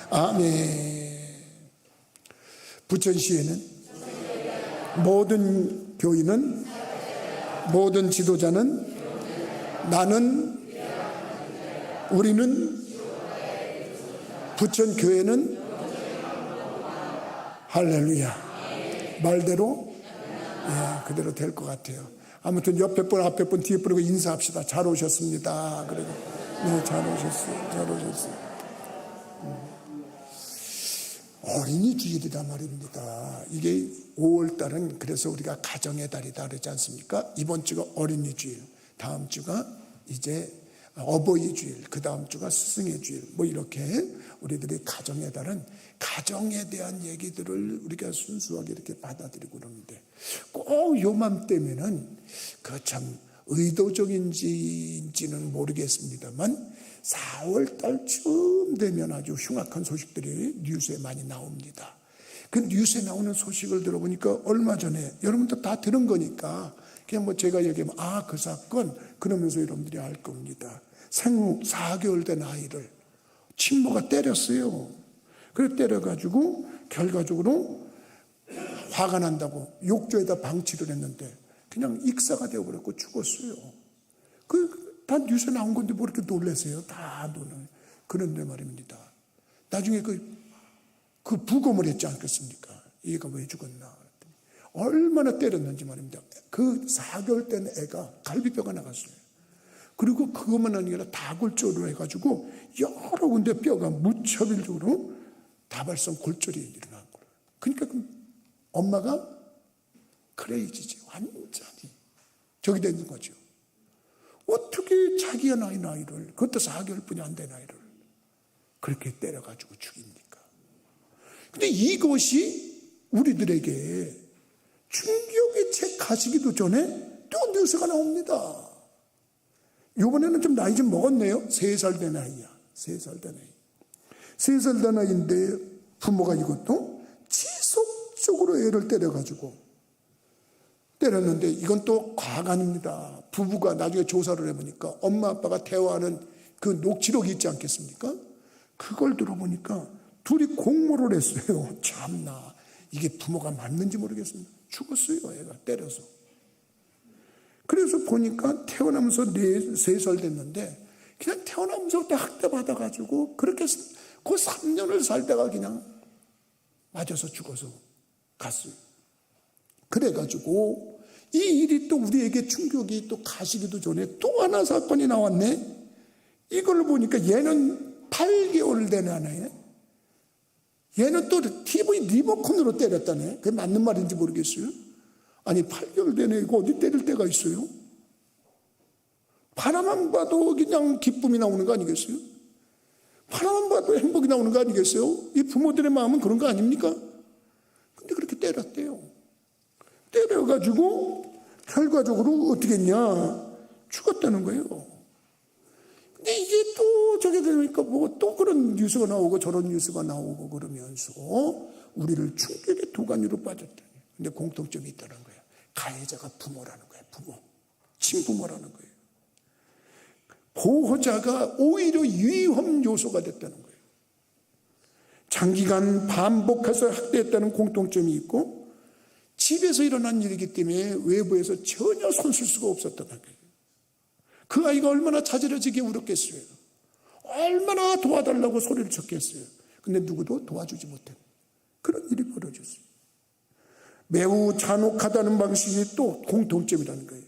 아멘. 부천시에는 모든 교인은, 모든 지도자는, 나는, 우리는, 부천교회는, 할렐루야. 말대로 그대로 될 것 같아요. 아무튼 옆에 분, 앞에 분, 뒤에 분하고 인사합시다. 잘 오셨습니다. 그리고 네, 잘 오셨어요. 잘 오셨어요. 어린이 주일이다 말입니다. 이게 5월달은 그래서 우리가 가정의 달이다 그러지 않습니까? 이번 주가 어린이 주일, 다음 주가 이제 어버이 주일, 그 다음 주가 스승의 주일, 뭐 이렇게 우리들이 가정의 달은 가정에 대한 얘기들을 우리가 순수하게 이렇게 받아들이고 그러는데 꼭 요맘때면은 그 참 의도적인지는 모르겠습니다만 4월 달쯤 되면 아주 흉악한 소식들이 뉴스에 많이 나옵니다. 그 뉴스에 나오는 소식을 들어보니까 얼마 전에 여러분도 다 들은 거니까 그냥 뭐 제가 얘기하면 그 사건 그러면서 여러분들이 알 겁니다. 생후 4개월 된 아이를 친모가 때렸어요. 그래 때려가지고 결과적으로 화가 난다고 욕조에다 방치를 했는데 그냥 익사가 되어버렸고 죽었어요. 다 뉴스에 나온 건데 뭐 이렇게 놀라세요? 다 놀라요. 그런데 말입니다. 나중에 그 부검을 했지 않겠습니까? 얘가 왜 죽었나? 얼마나 때렸는지 말입니다. 그 4개월 된 애가 갈비뼈가 나갔어요. 그리고 그것만 아니라 다골절로 해가지고 여러 군데 뼈가 무차별적으로 다발성 골절이 일어난 거예요. 그러니까 엄마가 크레이지지. 완전히 저기 되는 거죠. 어떻게 자기의 아이를, 그것도 4개월뿐이 안 된 아이를 그렇게 때려가지고 죽입니까? 근데 이것이 우리들에게 충격의 책 가시기도 전에 또 뉴스가 나옵니다. 이번에는 좀 나이 좀 먹었네요. 3살 된 아이야. 3살 된 아이. 3살 된 아이인데 부모가 이것도 지속적으로 애를 때렸는데 이건 또 과간입니다. 부부가 나중에 조사를 해보니까 엄마 아빠가 대화하는 그 녹취록이 있지 않겠습니까? 그걸 들어보니까 둘이 공모를 했어요. 참나 이게 부모가 맞는지 모르겠습니다. 죽었어요. 애가 때려서. 그래서 보니까 태어나면서 3살 됐는데 그냥 태어나면서부터 학대받아가지고 그렇게 그 3년을 살다가 그냥 맞아서 죽어서 갔어요. 그래가지고 이 일이 또 우리에게 충격이 또 가시기도 전에 또 하나 사건이 나왔네. 이걸 보니까 얘는 8개월 된 아이네. 얘는 또 TV 리모컨으로 때렸다네. 그게 맞는 말인지 모르겠어요. 아니 8개월 된 애가 어디 때릴 때가 있어요? 바라만 봐도 그냥 기쁨이 나오는 거 아니겠어요? 바라만 봐도 행복이 나오는 거 아니겠어요? 이 부모들의 마음은 그런 거 아닙니까? 근데 그렇게 때렸대요. 때려가지고 결과적으로 어떻게 했냐? 죽었다는 거예요. 근데 이게 또 저게 되니까 뭐 또 그런 뉴스가 나오고 저런 뉴스가 나오고 그러면서 우리를 충격의 도가니로 빠졌다니. 근데 공통점이 있다는 거예요. 가해자가 부모라는 거예요. 부모. 친부모라는 거예요. 보호자가 오히려 위험 요소가 됐다는 거예요. 장기간 반복해서 학대했다는 공통점이 있고 집에서 일어난 일이기 때문에 외부에서 전혀 손쓸 수가 없었다는 거예요. 그 아이가 얼마나 자지러지게 울었겠어요. 얼마나 도와달라고 소리를 쳤겠어요. 근데 누구도 도와주지 못한 그런 일이 벌어졌어요. 매우 잔혹하다는 방식이 또 공통점이라는 거예요.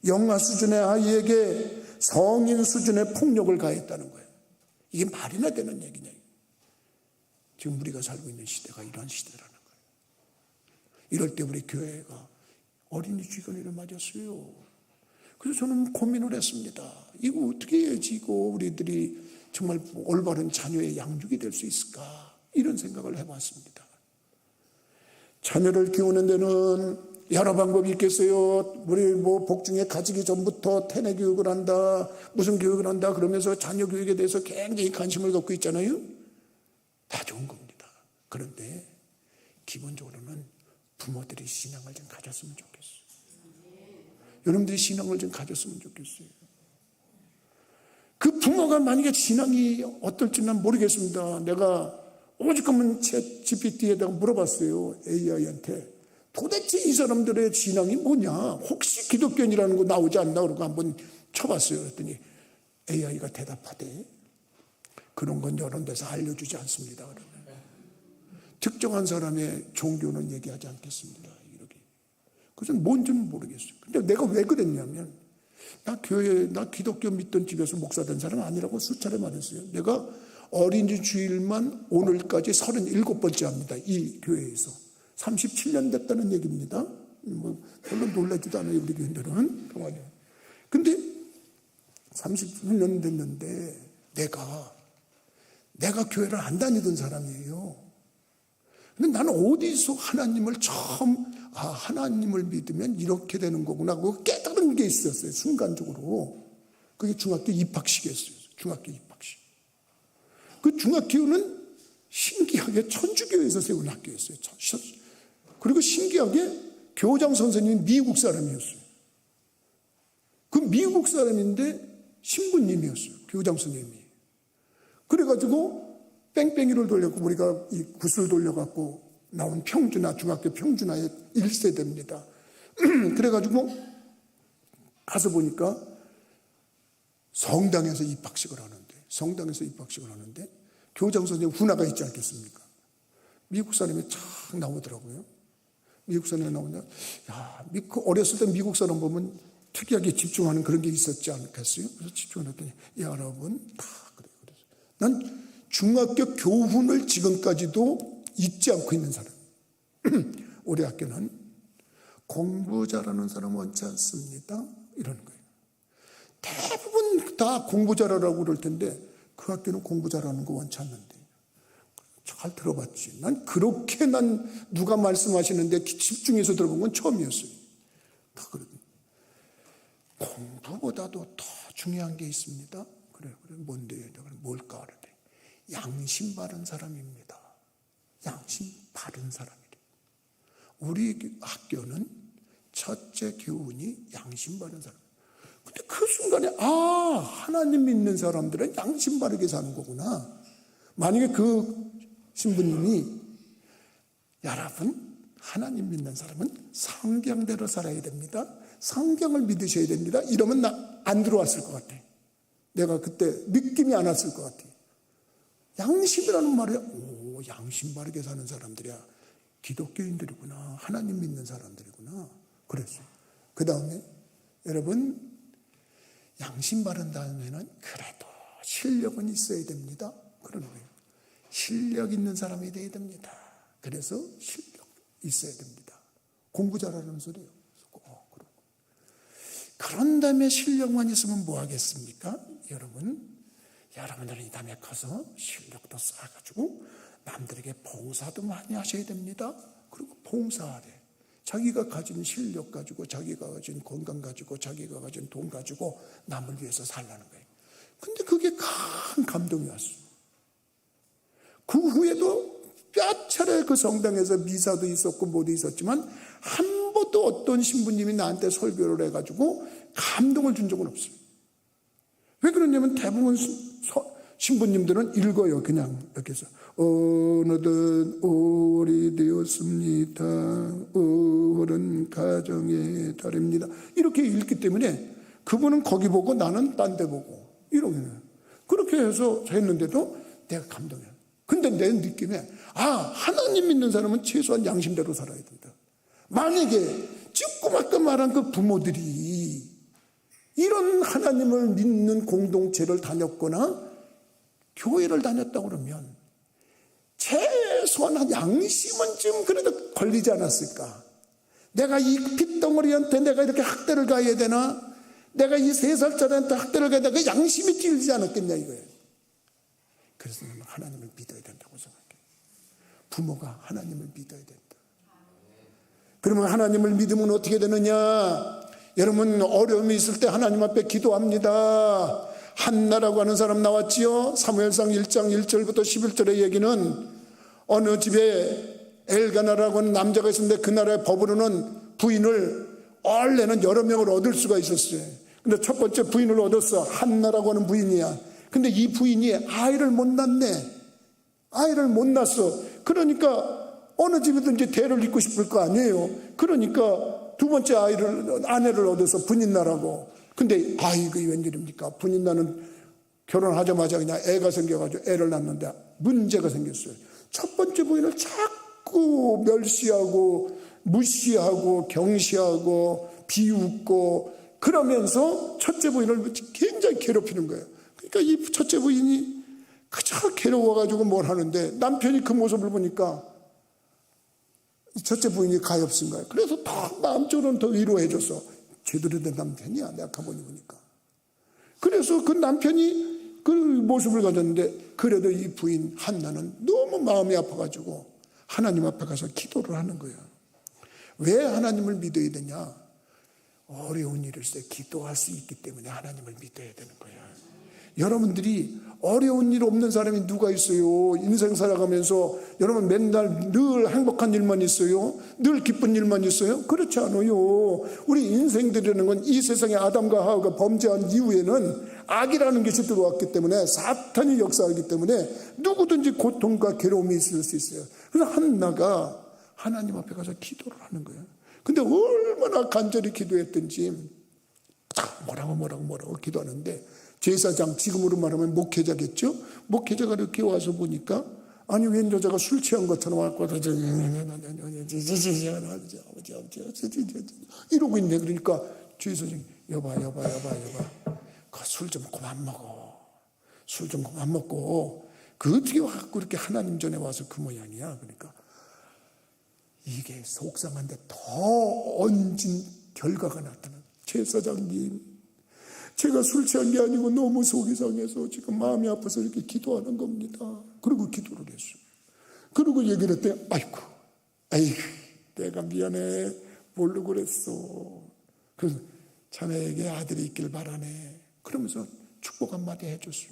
영아 수준의 아이에게 성인 수준의 폭력을 가했다는 거예요. 이게 말이나 되는 얘기냐. 지금 우리가 살고 있는 시대가 이런 시대라는 거예요. 이럴 때 우리 교회가 어린이 주일을 맞았어요. 그래서 저는 고민을 했습니다. 이거 어떻게 해야지 이거 우리들이 정말 올바른 자녀의 양육이 될 수 있을까? 이런 생각을 해봤습니다. 자녀를 키우는 데는 여러 방법이 있겠어요. 우리 뭐 복중에 가지기 전부터 태내 교육을 한다, 무슨 교육을 한다 그러면서 자녀 교육에 대해서 굉장히 관심을 갖고 있잖아요. 다 좋은 겁니다. 그런데 기본적으로는 부모들이 신앙을 좀 가졌으면 좋겠어요. 여러분들이 신앙을 좀 가졌으면 좋겠어요. 그 부모가 만약에 신앙이 어떨지는 모르겠습니다. 내가 오죽하면 챗 GPT에다가 물어봤어요. AI한테. 도대체 이 사람들의 신앙이 뭐냐? 혹시 기독교인이라는 거 나오지 않나? 그러고 한번 쳐봤어요. 그랬더니 AI가 대답하대. 그런 건 여러 데서 알려주지 않습니다. 그러면. 특정한 사람의 종교는 얘기하지 않겠습니다. 이렇게. 그래서 뭔지는 모르겠어요. 근데 내가 왜 그랬냐면, 나 기독교 믿던 집에서 목사 된 사람 아니라고 수차례 말했어요. 내가 어린이 주일만 오늘까지 37번째 합니다. 이 교회에서. 37년 됐다는 얘기입니다. 뭐 별로 놀라지도 않아요, 우리 교인들은. 근데 37년 됐는데 내가 교회를 안 다니던 사람이에요. 근데 나는 어디서 하나님을 처음 하나님을 믿으면 이렇게 되는 거구나 그거 깨달은 게 있었어요. 순간적으로. 그게 중학교 입학식이었어요. 중학교 입학식. 그 중학교는 신기하게 천주교에서 세운 학교였어요. 그리고 신기하게 교장 선생님이 미국 사람이었어요. 그 미국 사람인데 신부님이었어요. 교장 선생님이. 그래가지고 뺑뺑이를 돌렸고 우리가 이 굿을 돌려갖고 나온 평준화, 중학교 평준화의 1세대입니다. 그래가지고 가서 보니까 성당에서 입학식을 하는데 교장 선생님 훈화가 있지 않겠습니까? 미국 사람이 착 나오더라고요. 미국 사람이 나오냐? 어렸을 때 미국 사람 보면 특이하게 집중하는 그런 게 있었지 않겠어요? 그래서 집중했더니, 여러분, 다 그래요. 난 중학교 교훈을 지금까지도 잊지 않고 있는 사람. 우리 학교는 공부 잘하는 사람 원치 않습니다. 이러는 거예요. 대부분 다 공부 잘하라고 그럴 텐데 그 학교는 공부 잘하는 거 원치 않는데. 잘 들어봤지. 난 누가 말씀하시는데 집중해서 들어본 건 처음이었어요. 다 그러거든요. 공부보다도 더 중요한 게 있습니다. 그래, 뭔데요? 뭘까? 그래. 양심 바른 사람입니다. 양심 바른 사람이래. 우리 학교는 첫째 교훈이 양심 바른 사람. 근데 그 순간에, 하나님 믿는 사람들은 양심 바르게 사는 거구나. 만약에 그 신부님이, 여러분, 하나님 믿는 사람은 성경대로 살아야 됩니다. 성경을 믿으셔야 됩니다. 이러면 나 안 들어왔을 것 같아. 내가 그때 느낌이 안 왔을 것 같아. 양심이라는 말에, 양심 바르게 사는 사람들이야. 기독교인들이구나. 하나님 믿는 사람들이구나. 그랬어요. 그 다음에, 여러분, 양심 바른 다음에는 그래도 실력은 있어야 됩니다. 그러는 거예요. 실력 있는 사람이 되어야 됩니다. 그래서 실력 있어야 됩니다. 공부 잘하는 소리예요. 그런 다음에 실력만 있으면 뭐 하겠습니까? 여러분들은 이 다음에 커서 실력도 쌓아가지고 남들에게 봉사도 많이 하셔야 됩니다. 그리고 봉사하래. 자기가 가진 실력 가지고, 자기가 가진 건강 가지고, 자기가 가진 돈 가지고 남을 위해서 살라는 거예요. 근데 그게 큰 감동이 왔어요. 그 후에도 몇 차례 그 성당에서 미사도 있었고 뭐도 있었지만 한 번도 어떤 신부님이 나한테 설교를 해가지고 감동을 준 적은 없어요. 왜 그러냐면 대부분 신부님들은 읽어요. 그냥 이렇게 해서 어느덧 5월이 되었습니다. 5월은 가정의 달입니다. 이렇게 읽기 때문에 그분은 거기 보고 나는 딴 데 보고 이렇게 그렇게 해서 했는데도 내가 감동해요. 근데 내 느낌에 하나님 믿는 사람은 최소한 양심대로 살아야 된다. 만약에 조그맣게 말한 그 부모들이 이런 하나님을 믿는 공동체를 다녔거나 교회를 다녔다고 그러면 최소한 양심은 좀 그래도 걸리지 않았을까? 내가 이 핏덩어리한테 내가 이렇게 학대를 가해야 되나? 내가 이 3살짜리한테 학대를 가해야 되나? 그 양심이 찔리지 않았겠냐 이거예요. 그래서 하나님을 믿어야 된다고 생각해요. 부모가 하나님을 믿어야 된다. 그러면 하나님을 믿으면 어떻게 되느냐? 여러분 어려움이 있을 때 하나님 앞에 기도합니다. 한나라고 하는 사람 나왔지요. 사무엘상 1장 1절부터 11절의 얘기는 어느 집에 엘가나라고 하는 남자가 있었는데 그 나라의 법으로는 부인을 원래는 여러 명을 얻을 수가 있었어요. 근데 첫 번째 부인을 얻었어. 한나라고 하는 부인이야. 근데 이 부인이 아이를 못 낳네. 아이를 못 낳았어. 그러니까 어느 집이든지 대를 잇고 싶을 거 아니에요. 그러니까 두 번째 아내를 얻어서 분인나라고. 근데 이게 웬일입니까? 분인나는 결혼하자마자 그냥 애가 생겨가지고 애를 낳는데 문제가 생겼어요. 첫 번째 부인을 자꾸 멸시하고 무시하고 경시하고 비웃고 그러면서 첫째 부인을 굉장히 괴롭히는 거예요. 그러니까 이 첫째 부인이 그저 괴로워가지고 뭘 하는데 남편이 그 모습을 보니까 첫째 부인이 가엾은 거예요. 그래서 더 마음적으로는 더 위로해줘서 제대로 된 남편이야. 내가 가보니 보니까. 그래서 그 남편이 그 모습을 가졌는데 그래도 이 부인 한나는 너무 마음이 아파가지고 하나님 앞에 가서 기도를 하는 거예요. 왜 하나님을 믿어야 되냐? 어려운 일일 때 기도할 수 있기 때문에 하나님을 믿어야 되는 거예요. 여러분들이 어려운 일 없는 사람이 누가 있어요? 인생 살아가면서 여러분 맨날 늘 행복한 일만 있어요? 늘 기쁜 일만 있어요? 그렇지 않아요. 우리 인생들이라는 건 이 세상에 아담과 하와가 범죄한 이후에는 악이라는 것이 들어왔기 때문에 사탄이 역사하기 때문에 누구든지 고통과 괴로움이 있을 수 있어요. 그래서 한나가 하나님 앞에 가서 기도를 하는 거예요. 근데 얼마나 간절히 기도했든지 뭐라고 기도하는데 제사장, 지금으로 말하면 목회자겠죠? 목회자가 이렇게 와서 보니까 아니 웬 여자가 술 취한 것처럼 왔고 이러고 있네. 그러니까 제사장이 여봐 술 좀 그만 먹어. 술 좀 그만 먹고 그 어떻게 와갖고 이렇게 하나님 전에 와서 그 모양이야. 그러니까 이게 속상한데 더 얹은 결과가 나타나. 제사장님, 제가 술 취한 게 아니고 너무 속이 상해서 지금 마음이 아파서 이렇게 기도하는 겁니다. 그리고 기도를 했어요. 그리고 얘기를 했더니 아이고 내가 미안해. 모르고 그랬어. 그래서 자네에게 아들이 있길 바라네. 그러면서 축복 한마디 해줬어요.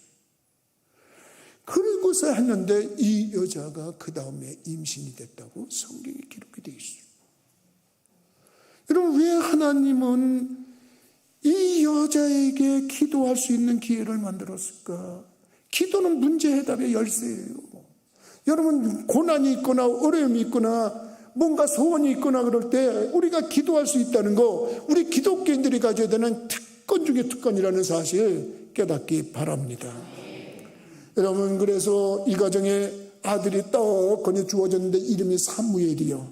그리고서 했는데 이 여자가 그 다음에 임신이 됐다고 성경에 기록이 되어 있어요. 여러분, 왜 하나님은 이 여자에게 기도할 수 있는 기회를 만들었을까? 기도는 문제 해답의 열쇠예요. 여러분, 고난이 있거나 어려움이 있거나 뭔가 소원이 있거나 그럴 때 우리가 기도할 수 있다는 거, 우리 기독교인들이 가져야 되는 특권 중에 특권이라는 사실 깨닫기 바랍니다. 여러분, 그래서 이 가정에 아들이 떡하니 주어졌는데 이름이 사무엘이요.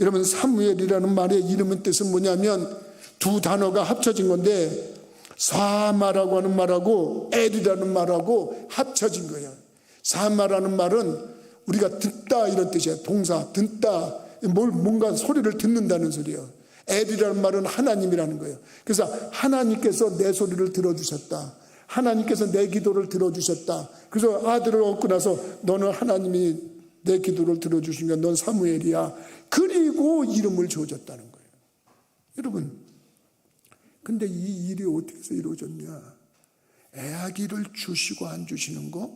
여러분, 사무엘이라는 말의 이름은 뜻은 뭐냐면 두 단어가 합쳐진 건데 사마라고 하는 말하고 엘이라는 말하고 합쳐진 거예요. 사마라는 말은 우리가 듣다 이런 뜻이에요. 동사 듣다, 뭔가 소리를 듣는다는 소리예요. 엘이라는 말은 하나님이라는 거예요. 그래서 하나님께서 내 소리를 들어주셨다. 하나님께서 내 기도를 들어주셨다. 그래서 아들을 얻고 나서 너는 하나님이 내 기도를 들어주시니까 넌 사무엘이야. 그리고 이름을 지어줬다는 거예요. 여러분, 근데 이 일이 어떻게 해서 이루어졌냐? 애아기를 주시고 안 주시는 거,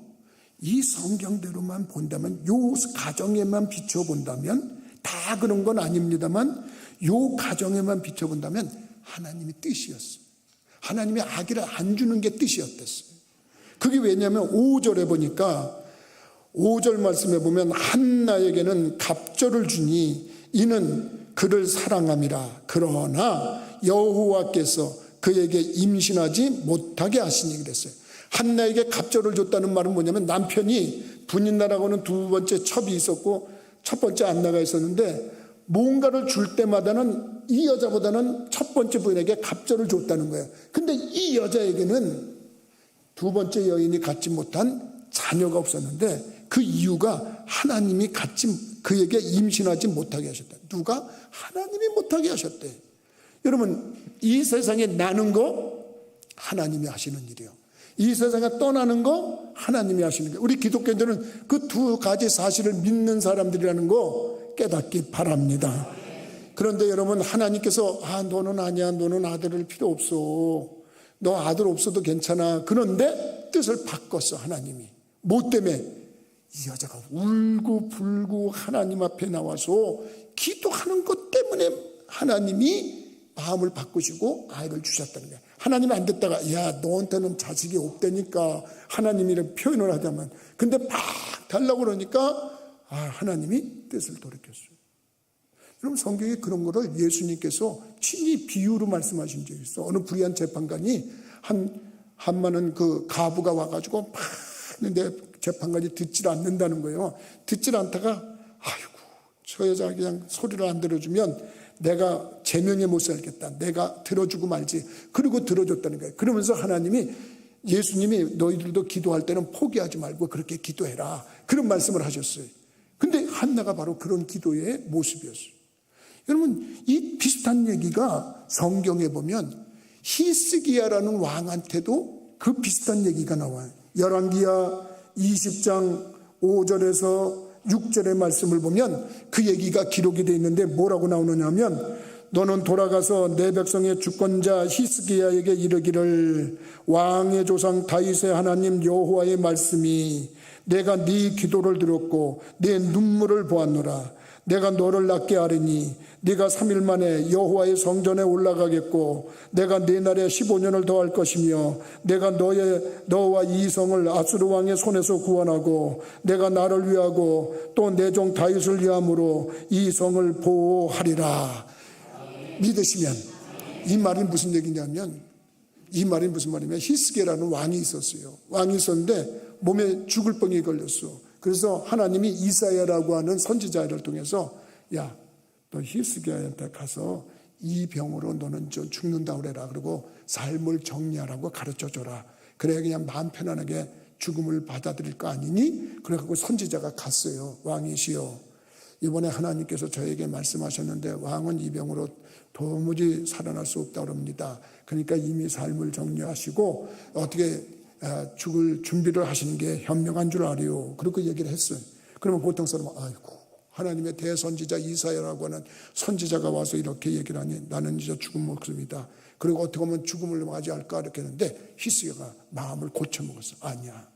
이 성경대로만 본다면, 요 가정에만 비춰본다면, 다 그런 건 아닙니다만 요 가정에만 비춰본다면 하나님의 뜻이었어요. 하나님의 아기를 안 주는 게 뜻이었댔어요. 그게 왜냐하면 5절에 보니까 5절 말씀에 보면 한나에게는 갑절을 주니 이는 그를 사랑함이라. 그러나 여호와께서 그에게 임신하지 못하게 하시니 그랬어요. 한나에게 갑절을 줬다는 말은 뭐냐면 남편이 분인나라고는 두 번째 첩이 있었고 첫 번째 안나가 있었는데 뭔가를 줄 때마다는 이 여자보다는 첫 번째 부인에게 갑절을 줬다는 거예요. 근데 이 여자에게는 두 번째 여인이 갖지 못한 자녀가 없었는데 그 이유가 하나님이 그에게 임신하지 못하게 하셨다. 누가? 하나님이 못하게 하셨대. 여러분, 이 세상에 나는 거 하나님이 하시는 일이에요. 이 세상에 떠나는 거 하나님이 하시는 거예요. 우리 기독교인들은 그 두 가지 사실을 믿는 사람들이라는 거 깨닫기 바랍니다. 그런데 여러분, 하나님께서 너는 아니야, 너는 아들을 필요 없어, 너 아들 없어도 괜찮아. 그런데 뜻을 바꿨어. 하나님이 뭐 때문에? 이 여자가 울고 불고 하나님 앞에 나와서 기도하는 것 때문에 하나님이 마음을 바꾸시고 아이를 주셨다는 거예요. 하나님이 안 됐다가 야 너한테는 자식이 없다니까 하나님이란 표현을 하자면 근데 막 달라고 그러니까 하나님이 뜻을 돌이켰어요. 여러분 성경에 그런 거를 예수님께서 친히 비유로 말씀하신 적이 있어. 어느 불의한 재판관이 한 많은 그 가부가 와가지고 막 내 재판관이 듣질 않는다는 거예요. 듣질 않다가 아이고 저 여자 그냥 소리를 안 들어주면 내가 제명에 못 살겠다. 내가 들어주고 말지. 그리고 들어줬다는 거예요. 그러면서 하나님이 예수님이 너희들도 기도할 때는 포기하지 말고 그렇게 기도해라. 그런 말씀을 하셨어요. 근데 한나가 바로 그런 기도의 모습이었어요. 여러분 이 비슷한 얘기가 성경에 보면 히스기야라는 왕한테도 그 비슷한 얘기가 나와요. 열왕기야 20장 5절에서 6절의 말씀을 보면 그 얘기가 기록이 되어 있는데 뭐라고 나오느냐면 너는 돌아가서 내 백성의 주권자 히스기야에게 이르기를 왕의 조상 다윗의 하나님 여호와의 말씀이 내가 네 기도를 들었고 내 눈물을 보았노라. 내가 너를 낫게 하리니 네가 3일 만에 여호와의 성전에 올라가겠고 내가 네 날에 15년을 더할 것이며 내가 너와 이 성을 아수르 왕의 손에서 구원하고 내가 나를 위하고 또 내 종 다윗을 위함으로 이 성을 보호하리라. 믿으시면 이 말이 무슨 얘기냐면 이 말이 무슨 말이냐면 히스기야라는 왕이 있었어요. 왕이 있었는데 몸에 죽을 병이 걸렸어. 그래서 하나님이 이사야라고 하는 선지자를 통해서 야, 너 히스기야한테 가서 이 병으로 너는 죽는다 그래라. 그리고 삶을 정리하라고 가르쳐줘라. 그래야 그냥 마음 편안하게 죽음을 받아들일 거 아니니? 그래갖고 선지자가 갔어요. 왕이시여 이번에 하나님께서 저에게 말씀하셨는데 왕은 이 병으로 도무지 살아날 수 없다고 합니다. 그러니까 이미 삶을 정리하시고 어떻게 죽을 준비를 하시는 게 현명한 줄 아리요. 그렇게 얘기를 했어요. 그러면 보통 사람은 아이고 하나님의 대선지자 이사야라고 하는 선지자가 와서 이렇게 얘기를 하니 나는 이제 죽은 목숨이다. 그리고 어떻게 하면 죽음을 맞이할까 이렇게 했는데 히스기야가 마음을 고쳐먹었어. 아니야.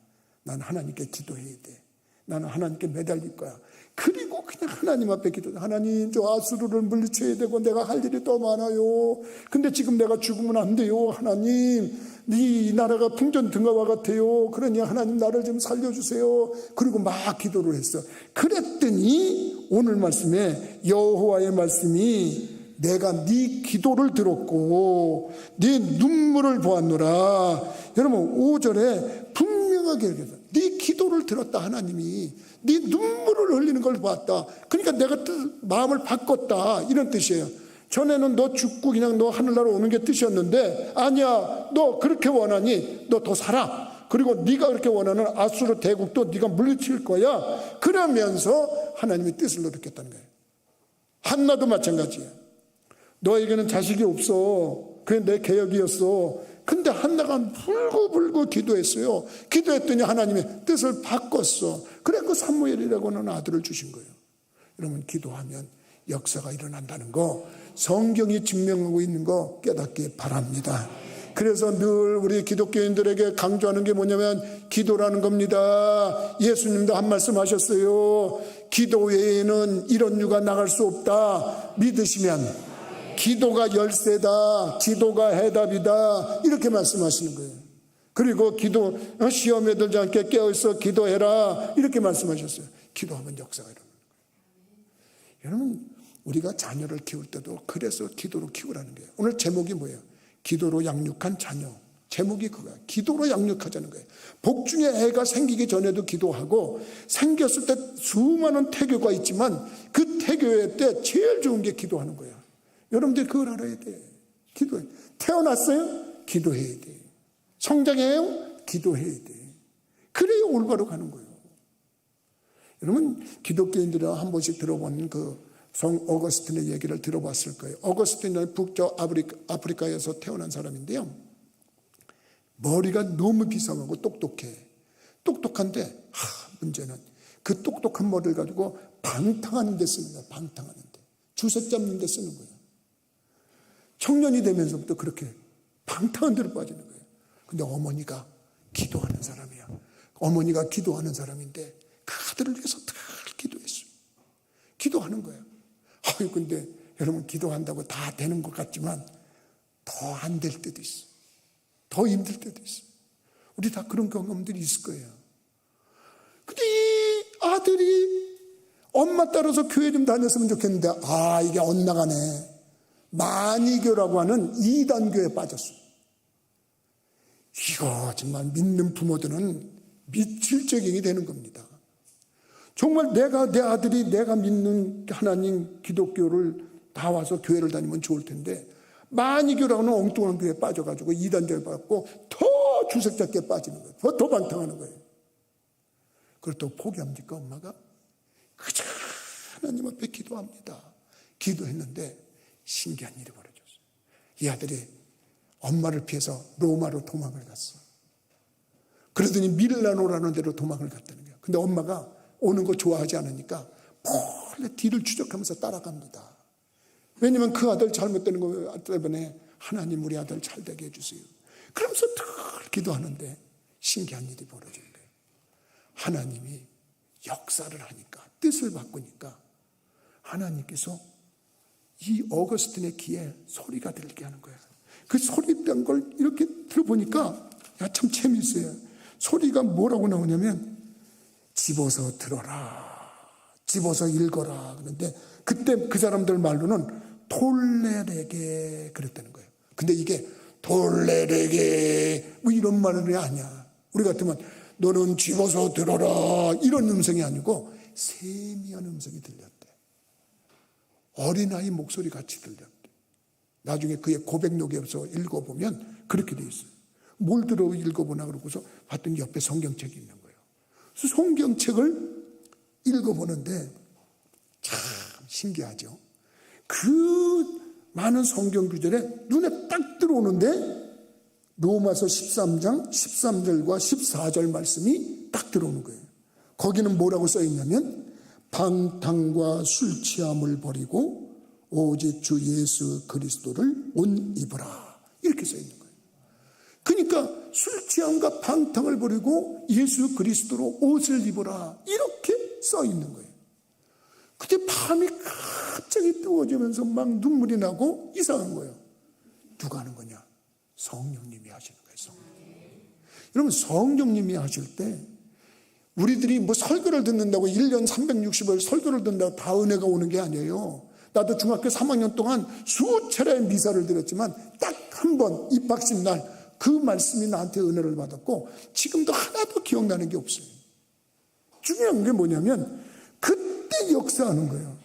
나는 하나님께 기도해야 돼. 나는 하나님께 매달릴 거야. 그리고 그냥 하나님 앞에 기도해. 하나님 저 아수르를 물리쳐야 되고 내가 할 일이 더 많아요. 근데 지금 내가 죽으면 안 돼요. 하나님 이 나라가 풍전등화와 같아요. 그러니 하나님 나를 좀 살려주세요. 그리고 막 기도를 했어. 그랬더니 오늘 말씀에 여호와의 말씀이 내가 네 기도를 들었고 네 눈물을 보았노라. 여러분 5절에 분명하게 얘기해서 네 기도를 들었다. 하나님이 네 눈물을 흘리는 걸 봤다. 그러니까 내가 마음을 바꿨다 이런 뜻이에요. 전에는 너 죽고 그냥 너 하늘나라 오는 게 뜻이었는데 아니야 너 그렇게 원하니 너 더 살아. 그리고 네가 그렇게 원하는 아수르 대국도 네가 물리칠 거야. 그러면서 하나님의 뜻을 넓혔다는 거예요. 한나도 마찬가지예요. 너에게는 자식이 없어. 그게 내 계획이었어. 근데 한나가 불고불고 기도했어요. 기도했더니 하나님의 뜻을 바꿨어. 그래 그 사무엘이라고 하는 아들을 주신 거예요. 여러분 기도하면 역사가 일어난다는 거 성경이 증명하고 있는 거 깨닫기 바랍니다. 그래서 늘 우리 기독교인들에게 강조하는 게 뭐냐면 기도라는 겁니다. 예수님도 한 말씀 하셨어요. 기도 외에는 이런 유가 나갈 수 없다. 믿으시면 기도가 열쇠다. 기도가 해답이다. 이렇게 말씀하시는 거예요. 그리고 기도 시험에 들지 않게 깨어있어 기도해라. 이렇게 말씀하셨어요. 기도하면 역사가 일어나는 거예요. 여러분 우리가 자녀를 키울 때도 그래서 기도로 키우라는 거예요. 오늘 제목이 뭐예요? 기도로 양육한 자녀. 제목이 그거야. 기도로 양육하자는 거예요. 복중에 애가 생기기 전에도 기도하고 생겼을 때 수많은 태교가 있지만 그 태교회 때 제일 좋은 게 기도하는 거야. 여러분들 그걸 알아야 돼. 기도해. 태어났어요? 기도해야 돼. 성장해요? 기도해야 돼. 그래야 올바로 가는 거예요. 여러분 기독교인들은 한 번씩 들어본 그 성 어거스틴의 얘기를 들어봤을 거예요. 어거스틴은 북쪽 아프리카에서 태어난 사람인데요. 머리가 너무 비상하고 똑똑해. 똑똑한데 문제는 그 똑똑한 머리를 가지고 방탕하는 데 쓰는 거야. 방탕하는 데. 주색 잡는 데 쓰는 거예요. 청년이 되면서부터 그렇게 방탕한 데로 빠지는 거예요. 근데 어머니가 기도하는 사람이야. 어머니가 기도하는 사람인데 그 아들을 위해서 늘 기도했어요. 기도하는 거예요. 근데 여러분, 기도한다고 다 되는 것 같지만 더 안 될 때도 있어요. 더 힘들 때도 있어요. 우리 다 그런 경험들이 있을 거예요. 근데 이 아들이 엄마 따라서 교회 좀 다녔으면 좋겠는데, 이게 엇나가네. 만이교라고 하는 이단교에 빠졌어요. 이거 정말 믿는 부모들은 미칠 지경이 되는 겁니다. 정말 내 아들이 내가 믿는 하나님 기독교를 다 와서 교회를 다니면 좋을 텐데, 만이교라고 하는 엉뚱한 교회에 빠져가지고 이단교에 빠졌고 더 주색잡기에 빠지는 거예요. 더 방탕하는 거예요. 그걸 또 포기합니까, 엄마가? 그저 하나님 앞에 기도합니다. 기도했는데 신기한 일이 벌어졌어요. 이 아들이 엄마를 피해서 로마로 도망을 갔어. 그러더니 밀라노라는 데로 도망을 갔다는 거예요. 근데 엄마가 오는 거 좋아하지 않으니까 몰래 뒤를 추적하면서 따라갑니다. 왜냐면 그 아들 잘못되는 거 때문에 하나님 우리 아들 잘되게 해주세요. 그러면서 늘 기도하는데 신기한 일이 벌어진 거예요. 하나님이 역사를 하니까, 뜻을 바꾸니까 하나님께서 이 어거스틴의 귀에 소리가 들리게 하는 거예요. 그 소리 된 걸 이렇게 들어보니까 참 재미있어요. 소리가 뭐라고 나오냐면 집어서 들어라, 집어서 읽어라. 그런데 그때 그 사람들 말로는 톨레레게 그랬다는 거예요. 근데 이게 톨레레게 뭐 이런 말이 아니야. 우리 같으면 너는 집어서 들어라 이런 음성이 아니고 세미한 음성이 들렸대. 어린아이 목소리 같이 들렸대. 나중에 그의 고백록에서 읽어보면 그렇게 돼 있어요. 뭘 들어 읽어보나 그러고서 봤더니 옆에 성경책이 있는 거예요. 그래서 성경책을 읽어보는데 참 신기하죠. 그 많은 성경 구절에 눈에 딱 들어오는데 로마서 13장 13절과 14절 말씀이 딱 들어오는 거예요. 거기는 뭐라고 써있냐면 방탕과 술 취함을 버리고 오직 주 예수 그리스도를 옷 입으라 이렇게 써있는 거예요. 그러니까 술 취함과 방탕을 버리고 예수 그리스도로 옷을 입으라 이렇게 써있는 거예요. 그때 밤이 갑자기 뜨거워지면서 막 눈물이 나고 이상한 거예요. 누가 하는 거냐? 성령님이 하시는 거예요. 성령님. 여러분, 성령님이 하실 때 우리들이 뭐 설교를 듣는다고 1년 360일 설교를 듣는다고 다 은혜가 오는 게 아니에요. 나도 중학교 3학년 동안 수차례 미사를 드렸지만 딱 한 번 입학식 날 그 말씀이 나한테 은혜를 받았고 지금도 하나도 기억나는 게 없어요. 중요한 게 뭐냐면 그때 역사하는 거예요.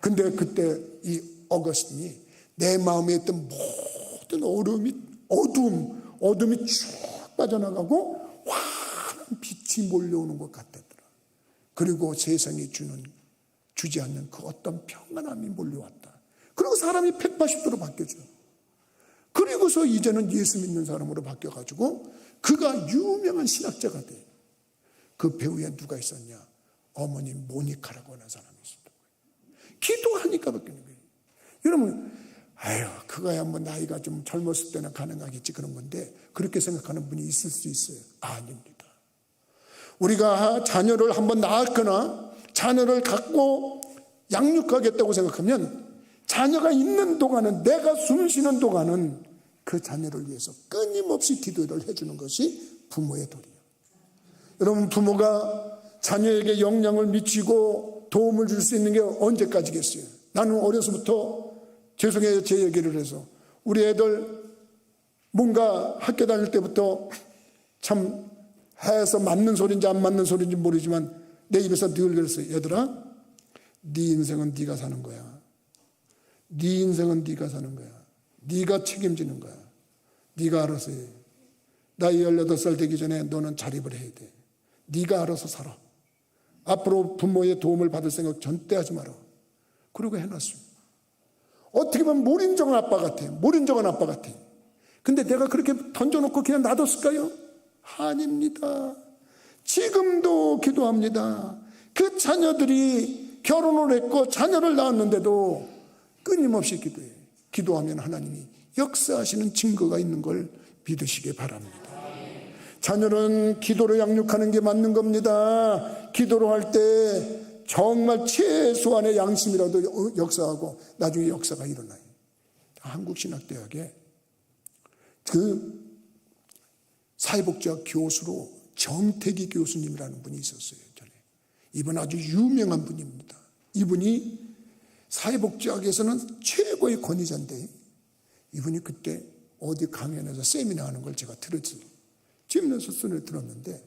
근데 그때 이 어거스틴이 내 마음에 있던 모든 어둠이 쭉 빠져나가고 환한 빛이 몰려오는 것 같았더라. 그리고 세상이 주지 않는 그 어떤 평안함이 몰려왔다. 그리고 사람이 180도로 바뀌어져. 그리고서 이제는 예수 믿는 사람으로 바뀌어가지고 그가 유명한 신학자가 돼. 그 배우에 누가 있었냐? 어머니 모니카라고 하는 사람이 있었던 거예요. 기도하니까 바뀌는 거예요. 여러분, 그거야 뭐 나이가 좀 젊었을 때는 가능하겠지 그런 건데 그렇게 생각하는 분이 있을 수 있어요. 아닙니다. 우리가 자녀를 한번 낳았거나 자녀를 갖고 양육하겠다고 생각하면 자녀가 있는 동안은, 내가 숨 쉬는 동안은 그 자녀를 위해서 끊임없이 기도를 해주는 것이 부모의 도리예요. 여러분, 부모가 자녀에게 영향을 미치고 도움을 줄 수 있는 게 언제까지겠어요? 나는 어려서부터, 죄송해요 제 얘기를 해서, 우리 애들 뭔가 학교 다닐 때부터 참 해서 맞는 소리인지 안 맞는 소리인지 모르지만 내 입에서 늘 그랬어요. 얘들아, 네 인생은 네가 사는 거야. 네 인생은 네가 사는 거야. 네가 책임지는 거야. 네가 알아서 해. 나이 18살 되기 전에 너는 자립을 해야 돼. 네가 알아서 살아. 앞으로 부모의 도움을 받을 생각 절대 하지 마라. 그러고 해놨어요. 어떻게 보면 몰인정한 아빠 같아. 몰인정한 아빠 같아. 근데 내가 그렇게 던져놓고 그냥 놔뒀을까요? 아닙니다. 지금도 기도합니다. 그 자녀들이 결혼을 했고 자녀를 낳았는데도 끊임없이 기도해요. 기도하면 하나님이 역사하시는 증거가 있는 걸 믿으시기 바랍니다. 자녀는 기도로 양육하는 게 맞는 겁니다. 기도로 할 때 정말 최소한의 양심이라도 역사하고 나중에 역사가 일어나요. 한국신학대학에 그 사회복지학 교수로 정태기 교수님이라는 분이 있었어요. 전에. 이분 아주 유명한 분입니다. 이분이 사회복지학에서는 최고의 권위자인데 이분이 그때 어디 강연에서 세미나 하는 걸 제가 들었어요. 재미있는 소리를 들었는데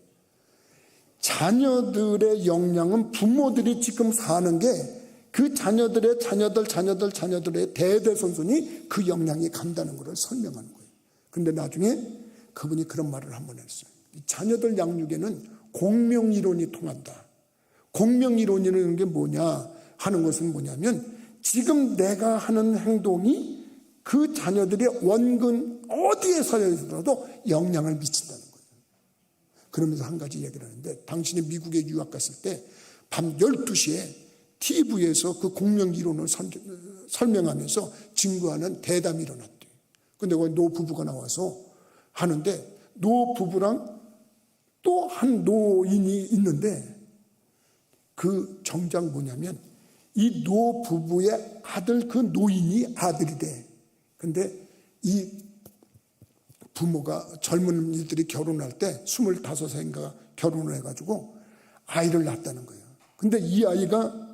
자녀들의 역량은 부모들이 지금 사는 게 그 자녀들의 자녀들의 대대손손이 그 역량이 간다는 것을 설명하는 거예요. 그런데 나중에 그분이 그런 말을 한번 했어요. 자녀들 양육에는 공명이론이 통한다. 공명이론이라는 게 뭐냐 하는 것은 뭐냐면 지금 내가 하는 행동이 그 자녀들의 원근 어디에서라도 영향을 미친다는 거예요. 그러면서 한 가지 얘기를 하는데 당신이 미국에 유학 갔을 때 밤 12시에 TV에서 그 공명이론을 설명하면서 증거하는 대담이 일어났대요. 근데 거기 노 부부가 나와서 하는데 노 부부랑 또 한 노인이 있는데 그 정작 뭐냐면 이 노 부부의 아들 그 노인이 아들이래. 근데 이 부모가 젊은 이들이 결혼할 때 25세인가 결혼을 해가지고 아이를 낳았다는 거예요. 근데 이 아이가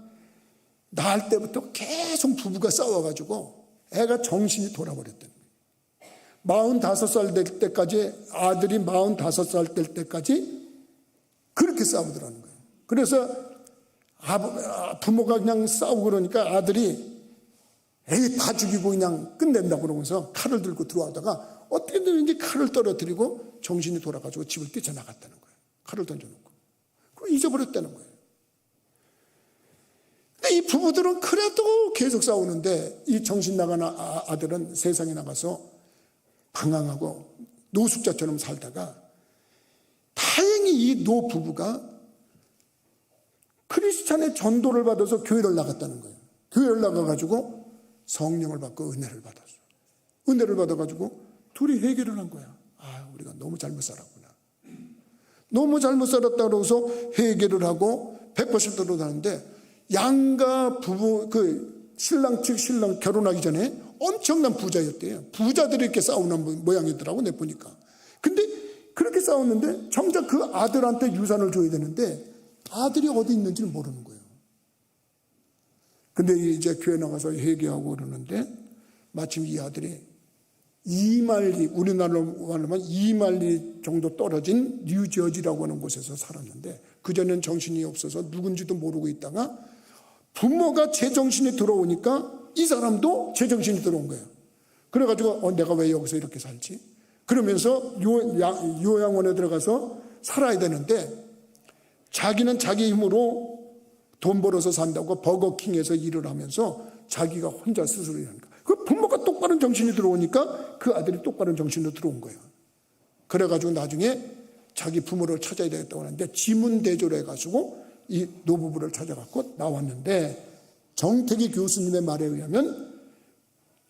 낳을 때부터 계속 부부가 싸워가지고 애가 정신이 돌아버렸다는 거예요. 45살 될 때까지 아들이 45살 될 때까지 그렇게 싸우더라는 거예요. 그래서 부모가 그냥 싸우고 그러니까 아들이 에이 다 죽이고 그냥 끝낸다고 그러면서 칼을 들고 들어와다가 어떻게든 이제 칼을 떨어뜨리고 정신이 돌아가지고 집을 뛰쳐나갔다는 거예요. 칼을 던져놓고. 그걸 잊어버렸다는 거예요. 근데 이 부부들은 그래도 계속 싸우는데 이 정신 나간 아들은 세상에 나가서 방황하고 노숙자처럼 살다가 다행히 이 노 부부가 크리스찬의 전도를 받아서 교회를 나갔다는 거예요. 교회를 나가가지고 성령을 받고 은혜를 받았어. 은혜를 받아가지고 둘이 회개를 한 거야. 아, 우리가 너무 잘못 살았구나. 너무 잘못 살았다고 해서 회개를 하고 180도로 가는데 양가 부부, 그 신랑 측 신랑 결혼하기 전에 엄청난 부자였대요. 부자들이 이렇게 싸우는 모양이더라고, 내 보니까. 근데 그렇게 싸웠는데 정작 그 아들한테 유산을 줘야 되는데 아들이 어디 있는지를 모르는 거예요. 근데 이제 교회 나가서 회개하고 그러는데 마침 이 아들이 2마일리, 우리나라로 말하면 2마일리 정도 떨어진 뉴저지라고 하는 곳에서 살았는데 그전엔 정신이 없어서 누군지도 모르고 있다가 부모가 제정신이 들어오니까 이 사람도 제정신이 들어온 거예요. 그래가지고 내가 왜 여기서 이렇게 살지? 그러면서 요양원에 들어가서 살아야 되는데 자기는 자기 힘으로 돈 벌어서 산다고 버거킹에서 일을 하면서 자기가 혼자 스스로 일하는 거예요. 그 부모가 똑바른 정신이 들어오니까 그 아들이 똑바른 정신으로 들어온 거예요. 그래가지고 나중에 자기 부모를 찾아야 되겠다고 하는데 지문대조를 해가지고 이 노부부를 찾아갖고 나왔는데 정태기 교수님의 말에 의하면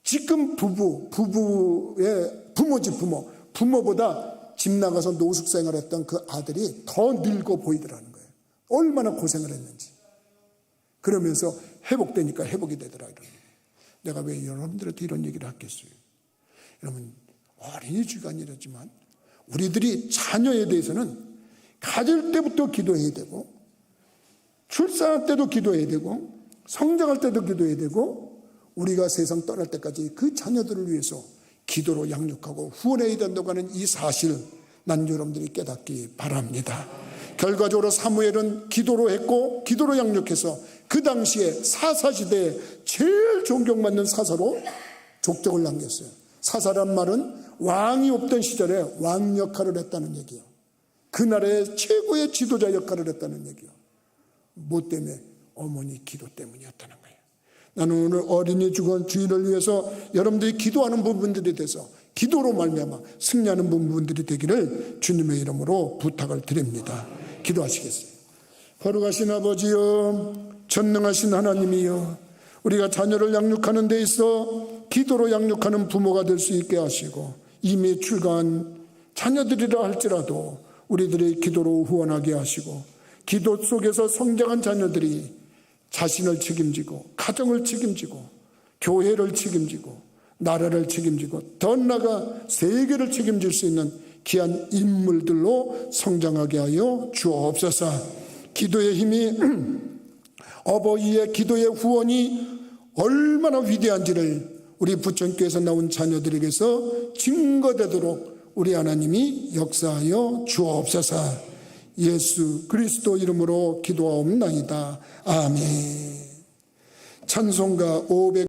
지금 부부의 부모지 부모보다 집 나가서 노숙 생활했던 그 아들이 더 늙어 보이더라는 거예요. 얼마나 고생을 했는지. 그러면서 회복되니까 회복이 되더라. 이런. 내가 왜 여러분들한테 이런 얘기를 하겠어요? 여러분 어린이주가 아니라지만 우리들이 자녀에 대해서는 가질 때부터 기도해야 되고 출산할 때도 기도해야 되고 성장할 때도 기도해야 되고 우리가 세상 떠날 때까지 그 자녀들을 위해서 기도로 양육하고 후원해야 된다고 하는 이 사실 난 여러분들이 깨닫기 바랍니다. 결과적으로 사무엘은 기도로 했고 기도로 양육해서 그 당시에 사사시대에 제일 존경받는 사사로 족적을 남겼어요. 사사란 말은 왕이 없던 시절에 왕 역할을 했다는 얘기예요. 그 나라의 최고의 지도자 역할을 했다는 얘기예요. 뭐 때문에? 어머니 기도 때문이었다는 거예요. 나는 오늘 어린이 주일을 위해서 여러분들이 기도하는 부분들에 대해서 기도로 말미암아 승리하는 부분들이 되기를 주님의 이름으로 부탁을 드립니다. 기도하시겠어요? 거룩하신 아버지여, 전능하신 하나님이여, 우리가 자녀를 양육하는 데 있어 기도로 양육하는 부모가 될 수 있게 하시고 이미 출가한 자녀들이라 할지라도 우리들의 기도로 후원하게 하시고 기도 속에서 성장한 자녀들이 자신을 책임지고 가정을 책임지고 교회를 책임지고 나라를 책임지고 더 나아가 세계를 책임질 수 있는 귀한 인물들로 성장하게 하여 주옵소서. 기도의 힘이 어버이의 기도의 후원이 얼마나 위대한지를 우리 부천교회에서 나온 자녀들에게서 증거되도록 우리 하나님이 역사하여 주옵소서. 예수 그리스도 이름으로 기도하옵나이다. 아멘. 찬송가 500